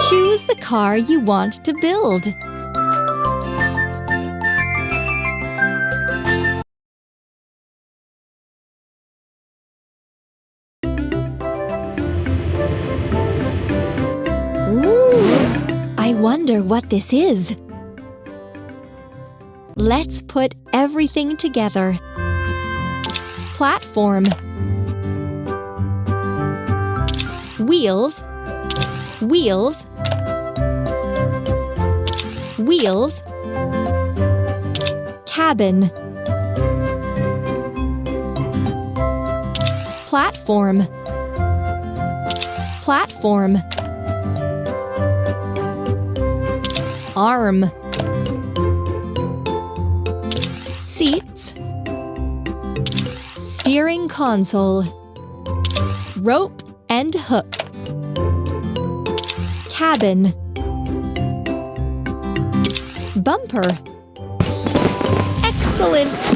Choose the car you want to build. Ooh, I wonder what this is. Let's put everything together. Platform. Wheels. Wheels. Wheels. Cabin. Platform. Platform. Arm. Seats. Steering console. Rope and hook. Cabin. Bumper. Excellent!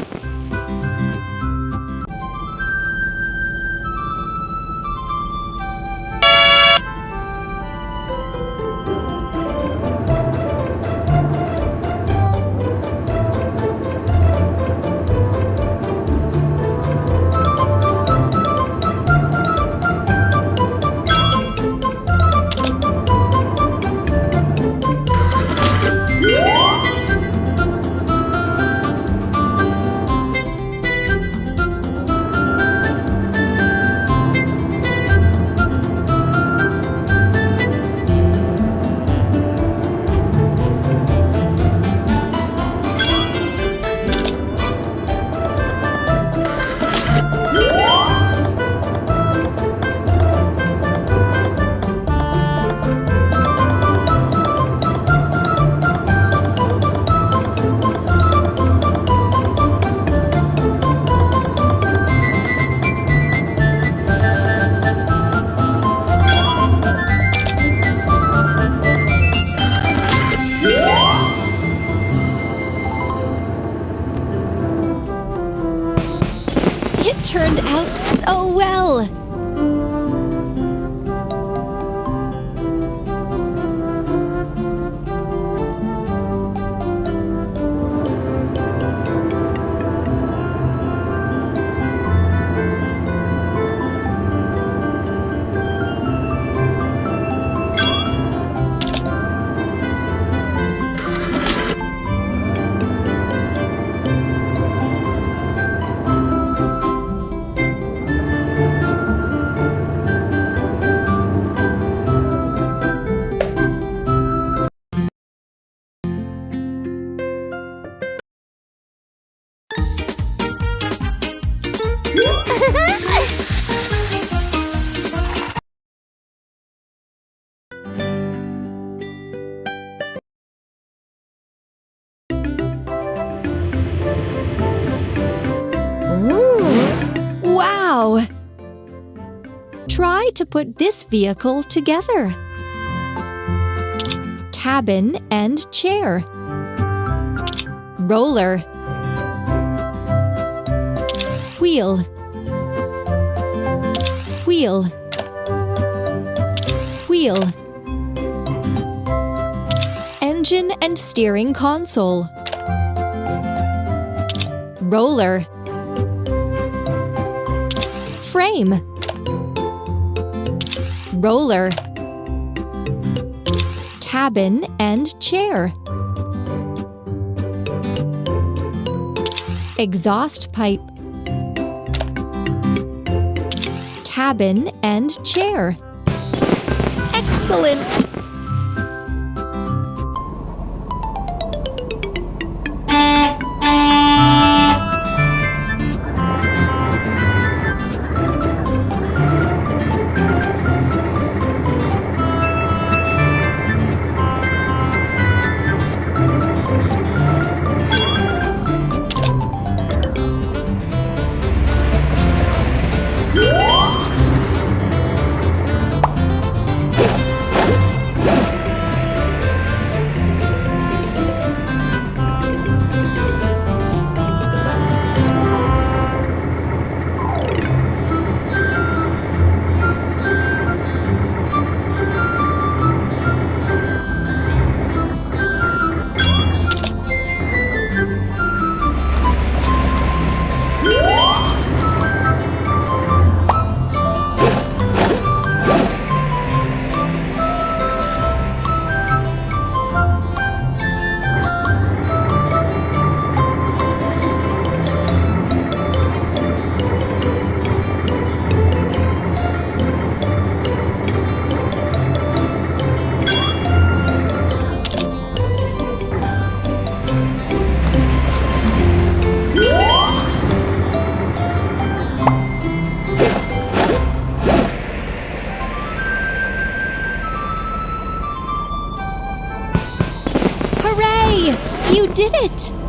It turned out so well! Ooh, wow! Try to put this vehicle together. Cabin and chair. Roller. Wheel. Wheel. Wheel. Engine and steering console. Roller. Frame. Roller. Cabin and chair. Exhaust pipe. Cabin and chair. Excellent! You did it!